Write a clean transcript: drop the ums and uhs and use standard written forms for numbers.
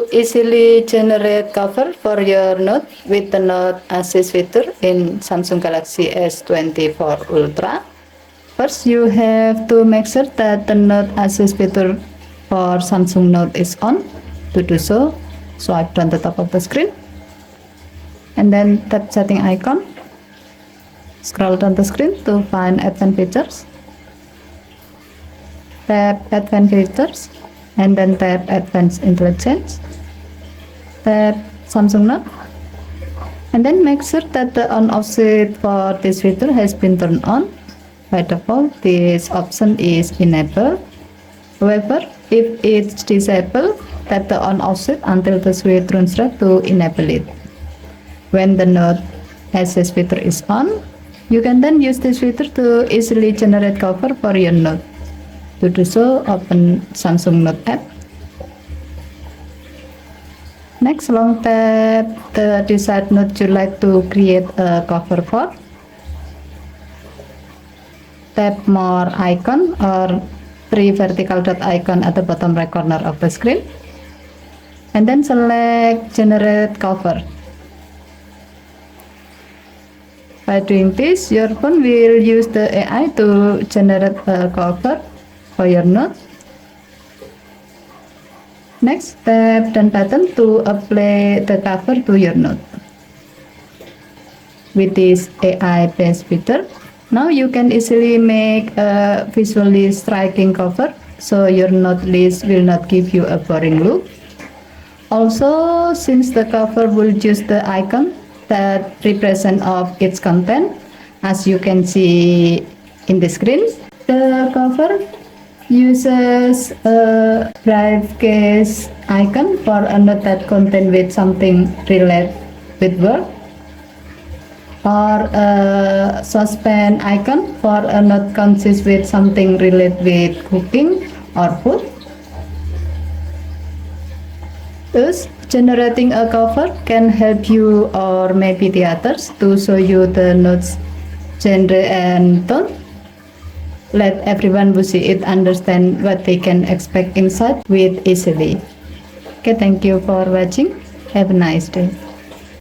to easily generate cover for your note with the Note Assist feature in Samsung Galaxy S24 Ultra. First, you have to make sure that the Note Assist feature for Samsung Note is on. To do so, swipe down the top of the screen and then tap setting icon. Scroll down the screen to find advanced features. Tap advanced features and then tap advanced intelligence. Tap Samsung Note and then make sure that the on off switch for this feature has been turned on. By default, this option is enabled. However, if it's disabled, tap the on off switch until the switch turns red to enable it. When the Note Assist feature is on, you can then use this feature to easily generate cover for your Note. To do so, open Samsung Note app. Next, long tap the desired note you like to create a cover for. Tap more icon or 3 vertical dot icon at the bottom right corner of the screen. And then select generate cover. By doing this, your phone will use the AI to generate a cover for your note. Next, tap Done button to apply the cover to your note. With this AI-based feature, now you can easily make a visually striking cover, so your note list will not give you a boring look. Also, since the cover will use the icon that represent of its content, as you can see in the screen, the cover uses a briefcase icon for a note that contain with something related with work, or a saucepan icon for a note consists with something related with cooking or food. Thus, generating a cover can help you or maybe the others to show you the note's genre and tone. Let everyone who see it understand what they can expect inside with easily. Okay, thank you for watching. Have a nice day.